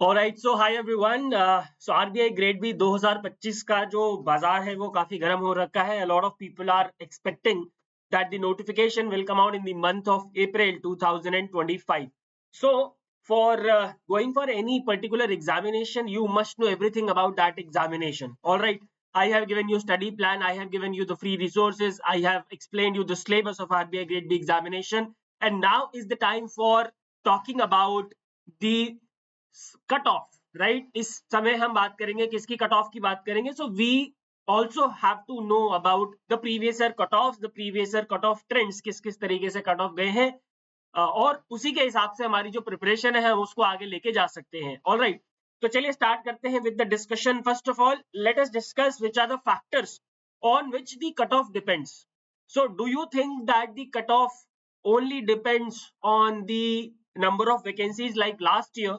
Alright, so hi everyone. So RBI grade B 2025 का जो बाजार है वो काफी गर्म हो रखा है। A lot of people are expecting that the notification will come out in the month of April 2025. So for going for any particular examination, you must know everything about that examination. All right, I have given you study plan, I have given you the free resources, I have explained you the syllabus of RBI grade B examination, and now is the time for talking about the cut off. Right, इस समय हम बात करेंगे किसकी cut off की बात करेंगे। So we also have to know about the previous year cut off, the previous year cut off trends, किस किस तरीके से कट ऑफ गए हैं, और उसी के हिसाब से हमारी जो प्रिपरेशन है हम उसको आगे लेके जा सकते हैं। ऑल राइट, तो चलिए स्टार्ट करते हैं with the discussion. First of all let us discuss which are the factors on which the cut off depends. So do you think that the cut off only depends on the number of vacancies? Like last year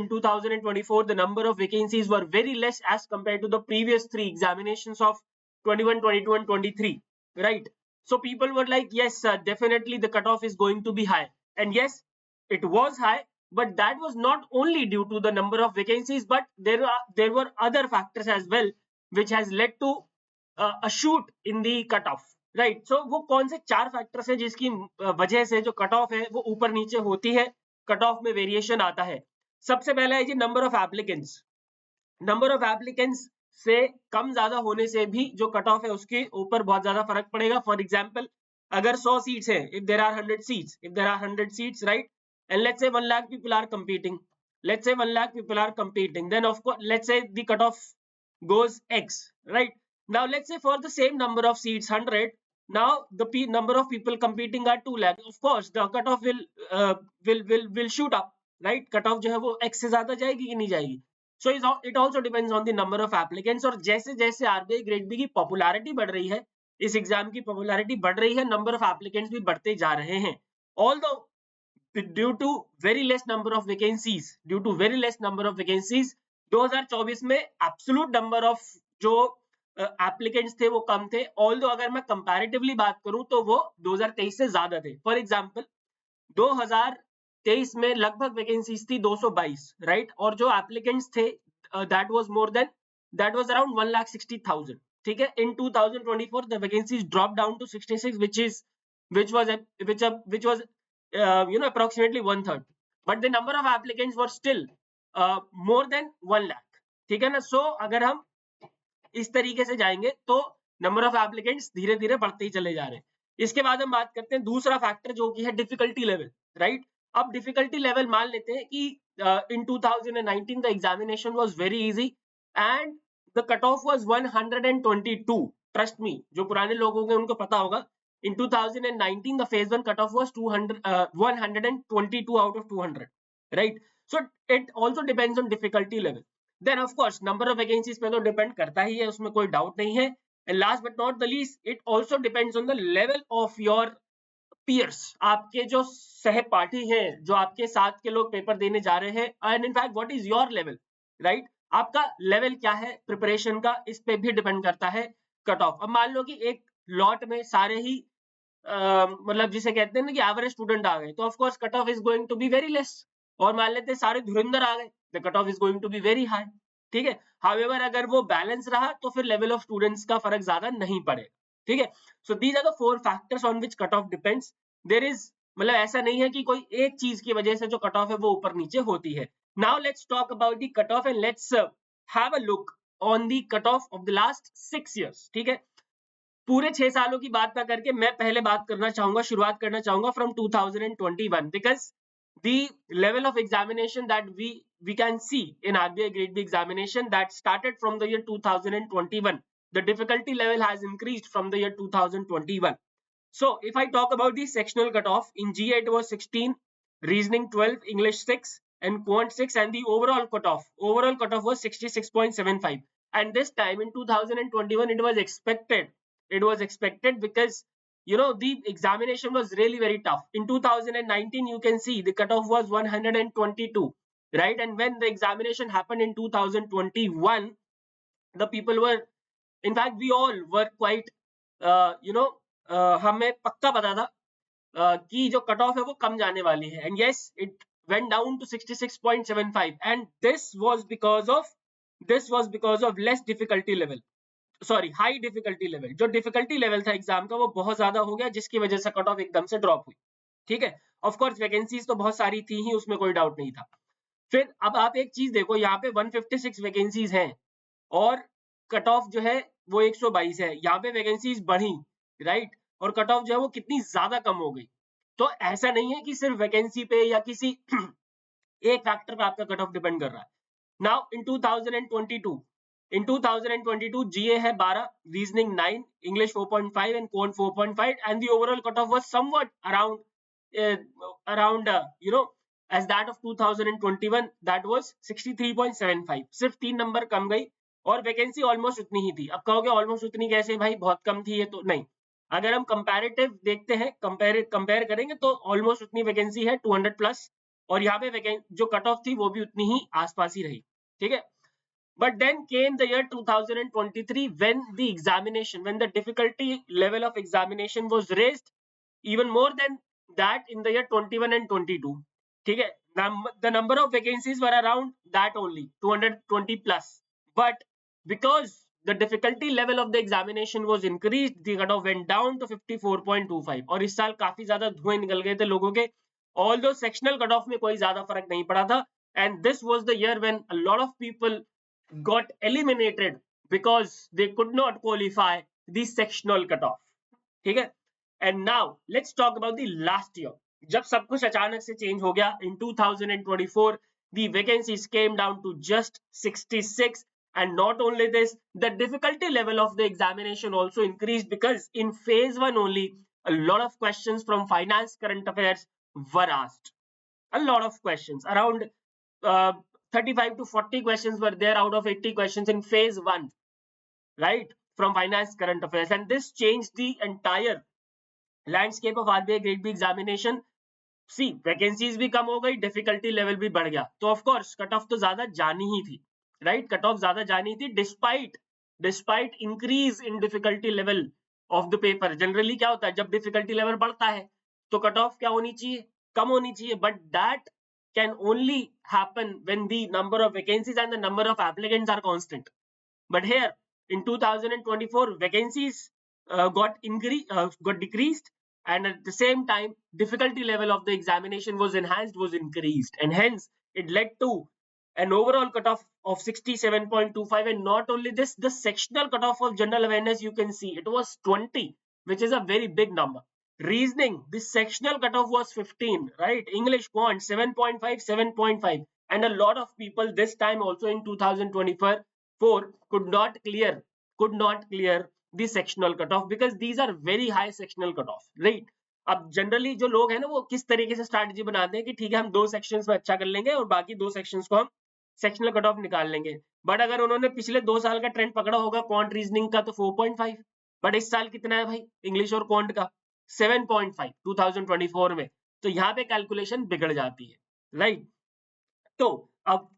in 2024 the number of vacancies were very less as compared to the previous three examinations of 21, 22 and 23, right? So people were like, yes, definitely the cutoff is going to be high, and yes, it was high, but that was not only due to the number of vacancies, but there were other factors as well which has led to a shoot in the cutoff, right. So वो कौन से चार factors हैं जिसकी वजह से जो cut off है वो ऊपर नीचे होती है, कट ऑफ में वेरिएशन आता है। सबसे पहला है जी number of applicants. Number of applicants से कम ज्यादा होने से भी जो कट ऑफ है उसके ऊपर बहुत ज्यादा फर्क पड़ेगा। फॉर एग्जांपल, अगर 100 सीट्स है, if there are 100 seats, if there are 100 seats, right, and let's say 1 lakh people are competing, let's say 1 lakh people are competing, then of course let's say the cut off goes X, right? Now let's say for the same number of seats, 100, now the number of people competing are 2 lakh. Of course the cutoff will shoot up, right? Cutoff जो है वो X से ज्यादा जाएगी कि नहीं जाएगी? So it also depends on the number of applicants. और जैसे जैसे RBI ग्रेड बी की पॉपुलैरिटी बढ़ रही है, इस एग्जाम की पॉपुलैरिटी बढ़ रही है, नंबर ऑफ एप्लीकेंट्स भी बढ़ते जा रहे हैं। Although due to very less number of vacancies, 2024 में एब्सोल्यूट नंबर ऑफ जो एप्लीकेंट्स थे वो कम थे। ऑल्दो अगर मैं कंपैरेटिवली बात करूं तो वो 2023 से ज्यादा थे। फॉर एग्जांपल 2023 में लगभग वैकेंसीज थी 222, राइट, और जो एप्लीकेंट्स थे दैट वाज अराउंड 1,60,000, ठीक है। In 2024 the vacancies drop down to 66, which was approximately 1/3, but the number of applicants were still more than 1 lakh, ठीक है ना। सो अगर हम इस तरीके से जाएंगे तो नंबर ऑफ एप्लीकेंट्स धीरे धीरे बढ़ते ही चले जा रहे हैं। इसके बाद हम बात करते हैं दूसरा फैक्टर जो कि है डिफिकल्टी लेवल, राइट। अब डिफिकल्टी लेवल मान लेते हैं कि इन 2019 the examination was very easy and the cut of was 122। Trust me, जो पुराने लोग होंगे उनको पता होगा, in 2019 the phase 1 cutoff was 122 out of 200, right? So it also depends on difficulty level. Then of course number of vacancies पे तो depend करता ही है, उसमें कोई doubt नहीं है। And last but not the least, it also depends on the level of your peers, आपके जो सहपाठी हैं, जो आपके साथ के लोग पेपर देने जा रहे हैं, and in fact what is your level, right? आपका लेवल क्या है प्रिपरेशन का, इस पे भी डिपेंड करता है कट ऑफ। अब मान लो कि एक लॉट में सारे ही मतलब जिसे कहते हैं ना कि एवरेज स्टूडेंट आ गए, तो of course cut off is going to be very less. और मान लेते हैं सारे धुरंधर आ गए, the cut off is going to be very high, ठीक है। हाउएवर अगर वो बैलेंस रहा तो फिर लेवल ऑफ स्टूडेंट्स का फर्क ज्यादा नहीं पड़ेगा, ठीक है। So these are the 4 factors on which cut off depends. There is, मतलब ऐसा नहीं है कि कोई एक चीज की वजह से जो कट ऑफ है वो ऊपर नीचे होती है। Now let's talk about the cut of and let's have a look on the cut of of the last 6 years, ठीक है। पूरे 6 सालों की बात ना करके मैं पहले बात करना चाहूंगा, शुरुआत करना चाहूंगा from 2021, because the level of examination that we can see in RBI grade B examination that started from the year 2021. The difficulty level has increased from the year 2021. So if I talk about the sectional cutoff, in GA it was 16, reasoning 12, English 6 and quant 6, and the overall cutoff was 66.75. And this time in 2021 it was expected because the examination was really very tough. In 2019 you can see the cutoff was 122, right? And when the examination happened in 2021, the people were, in fact we all were quite हमें पक्का पता था कि जो cut off है वो कम जाने वाली है, and yes it went down to 66.75 and this was because of less difficulty level, sorry high difficulty level. जो डिफिकल्टी लेवल था एग्जाम का वो बहुत ज्यादा हो गया जिसकी वजह से कट ऑफ एकदम से ड्रॉप हुई। ठीक है, ऑफ कोर्स वैकेंसीज तो बहुत सारी थी ही, उसमें कोई डाउट नहीं था। फिर अब आप एक चीज देखो, यहाँ पे 156 वैकेंसीज हैं और कट ऑफ जो है वो 122 है। यहाँ पे वैकेंसीज बढ़ी, राइट, और कट ऑफ जो है वो कितनी ज्यादा कम हो गई। तो ऐसा नहीं है कि सिर्फ वैकेंसी पे या किसी एक फैक्टर पे आपका कट ऑफ डिपेंड कर रहा है। नाउ इन 2022 GA है 12, reasoning 9, English 4.5 and code 4.5 and the overall cut off was somewhat around you know as that of 2021 that was 63.75, सिर्फ 3 नंबर कम गई और वैकेंसी ऑलमोस्ट उतनी ही थी। अब कहोगे ऑलमोस्ट उतनी कैसे भाई, बहुत कम थी ये, तो नहीं, अगर हम कंपैरेटिव देखते हैं, कंपेयर करेंगे तो ऑलमोस्ट उतनी वैकेंसी है 200 प्लस, और यहाँ पे जो कट ऑफ थी वो भी उतनी ही आसपास ही रही। ठीक है, but then came the year 2023 when the difficulty level of examination was raised even more than that in the year 21 and 22. ठीक है, the number of vacancies were around that only 220 plus, but because the difficulty level of the examination was increased, the cutoff went down to 54.25 और इस साल काफी ज्यादा धुएं निकल गए थे लोगों के, although sectional cutoff में कोई ज्यादा फर्क नहीं पड़ा था, and this was the year when a lot of people got eliminated because they could not qualify the sectional cutoff. ठीक है, and now let's talk about the last year, जब सब कुछ अचानक से चेंज हो गया। in 2024 the vacancies came down to just 66, and not only this, the difficulty level of the examination also increased because in phase 1 only a lot of questions from finance current affairs were asked. A lot of questions, around 35 to 40 questions were there out of 80 questions in phase 1, right, from finance current affairs, and this changed the entire landscape of RBI grade B examination. C vacancies भी कम हो गई, difficulty level भी बढ़ गया, तो of course cut of तो ज्यादा जानी ही थी, राइट, कट ऑफ ज्यादा जानी थी despite increase in difficulty level of the paper. Generally क्या होता है, जब डिफिकल्टी लेवल बढ़ता है तो कट ऑफ क्या होनी चाहिए, कम होनी चाहिए, but that can only happen when the number of vacancies and the number of applicants are constant. But here in 2024 vacancies got decreased, and at the same time difficulty level of the examination was increased, and hence it led to an overall cutoff of 67.25. and not only this, the sectional cutoff of general awareness, you can see it was 20, which is a very big number. Reasoning, the sectional cutoff was 15, right, English quant 7.5, 7.5, and a lot of people this time also in 2024 could not clear the sectional cutoff because these are very high sectional cutoff, right. अब generally जो लोग हैं ना वो किस तरीके से strategy बनाते हैं कि ठीक है हम 2 सेक्शंस में अच्छा कर लेंगे और बाकी 2 सेक्शंस को हम सेक्शनल कट ऑफ निकाल लेंगे, बट अगर उन्होंने पिछले 2 साल का ट्रेंड पकड़ा होगा क्वांट रीजनिंग का तो 4.5, बट इस साल कितना है भाई इंग्लिश और क्वांट का 7.5 2024 में, तो यहाँ पे कैलकुलेशन बिगड़ जाती है, राइट। तो अब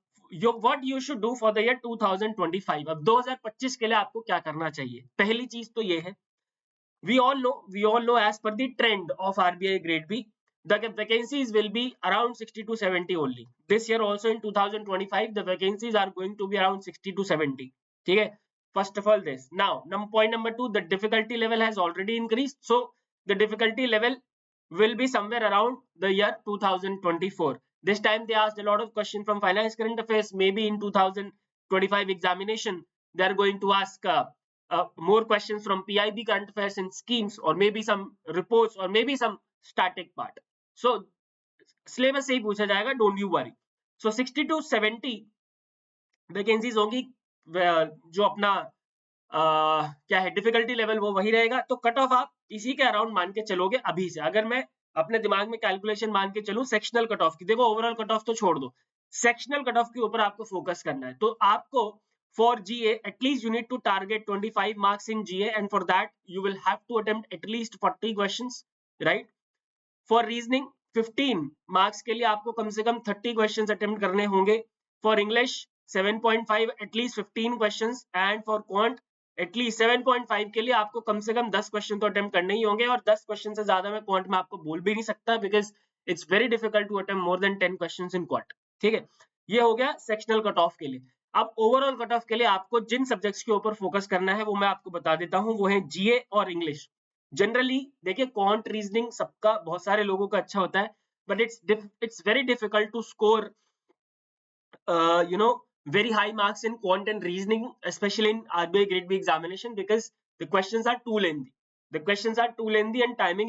what you should do for the year 2025, अब 2025 के लिए आपको क्या करना चाहिए। पहली चीज तो ये है, we all know as per the trend of RBI grade B, the vacancies will be around 60 to 70 only. This year also in 2025 the vacancies are going to be around 60 to 70. ठीक है, first of all this. Now point number 2, the difficulty level has already increased, so the difficulty level will be somewhere around the year 2024. This time they asked a lot of questions from finance current affairs. Maybe in 2025 examination they are going to ask more questions from PIB current affairs and schemes, or maybe some reports, or maybe some static part. So syllabus से ही पूछा जाएगा, don't you worry. So 60 to 70 vacancies होंगी, जो अपना क्या है difficulty level वो वही रहेगा, तो कट ऑफ आप इसी के अराउंड मान के चलोगे अभी से। अगर मैं अपने दिमाग में कैलकुलेशन मान के चलूं सेक्शनल कट ऑफ की, देखो ओवरऑल कट ऑफ तो छोड़ दो, सेक्शनल कट ऑफ के ऊपर आपको फोकस करना है, तो आपको for GA at least you need to target 25 marks in GA, and for that you will have to attempt at least 40 questions, right. For reasoning 15 marks के लिए आपको कम से कम 30 questions attempt करने होंगे, for English 7.5 at least 15 questions, and for quant at least 7.5 के लिए आपको कम से कम 10 क्वेश्चन तो अटेम्प्ट करने ही होंगे, और 10 क्वेश्चन से ज्यादा मैं क्वांट में आपको बोल भी नहीं सकता because It's very difficult to attempt more than 10 questions in quant. ठीक है, ये हो गया सेक्शनल कट ऑफ के लिए. अब ओवरऑल कट ऑफ के लिए आपको जिन सब्जेक्ट्स के ऊपर फोकस करना है वो मैं आपको बता देता हूँ. वो है जीए और इंग्लिश. जनरली देखिए क्वांट रीजनिंग सबका बहुत सारे लोगों का अच्छा होता है, but it's very difficult to score very high marks in quant and reasoning, especially in RBI Grade B examination, because the questions are too lengthy. The questions are too lengthy and time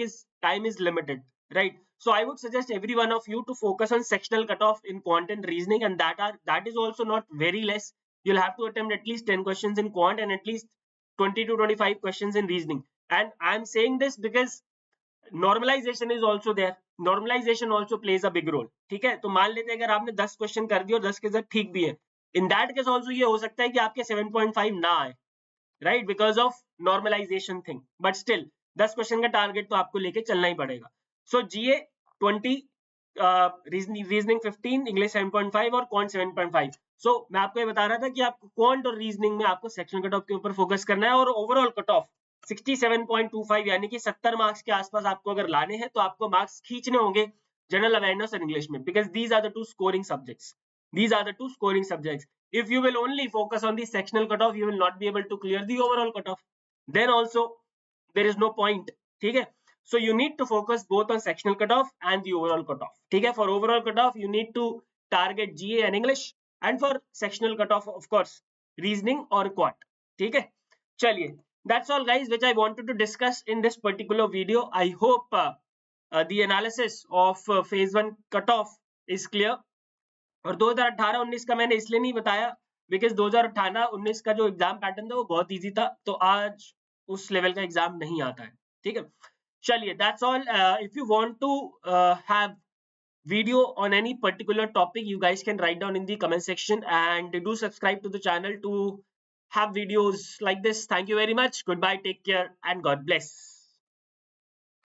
is limited, right? So I would suggest every one of you to focus on sectional cutoff in quant and reasoning, and that is also not very less. You'll have to attempt at least 10 questions in quant and at least 20 to 25 questions in reasoning. And I'm saying this because normalization is also there. Normalization also plays a big role. ठीक है, तो मान लेते हैं अगर आपने 10 question कर दिए और 10 के साथ ठीक भी है, इन दैट केस ऑल्सो ये हो सकता है कि आपके 7.5 ना आए, right, because of normalization thing. But still 10 question का टारगेट तो आपको लेके चलना ही पड़ेगा. सो जीए 20, रीजनिंग 15, इंग्लिश 7.5 और क्वांट 7.5. सो मैं आपको ये बता रहा था कि आपको क्वांट और रीजनिंग में आपको सेक्शन कट ऑफ के ऊपर फोकस करना है, और ओवरऑल कट ऑफ 67.25 यानी कि 70 मार्क्स के आसपास आपको अगर लाने हैं तो आपको मार्क्स खींचने होंगे जनरल अवेयरनेस और इंग्लिश में, because these are the two scoring subjects. These are the two scoring subjects. If you will only focus on the sectional cutoff, you will not be able to clear the overall cutoff. Then also there is no point. ठीक है, so you need to focus both on sectional cutoff and the overall cutoff. ठीक है, for overall cutoff you need to target GA and English, and for sectional cutoff of course reasoning or quant. ठीक है, चलिए, that's all guys which I wanted to discuss in this particular video. I hope the analysis of phase 1 cutoff is clear. और 2018-19 का मैंने इसलिए नहीं बताया because 2018-19 का जो एग्जाम पैटर्न था वो बहुत इजी था, तो आज उस लेवल का एग्जाम नहीं आता है. ठीक है, चलिए, that's all. If you want to have video on any particular topic, you guys can write down in the comment section, and do subscribe to the channel to have videos like this. Thank you very much. Goodbye, take care, and God bless.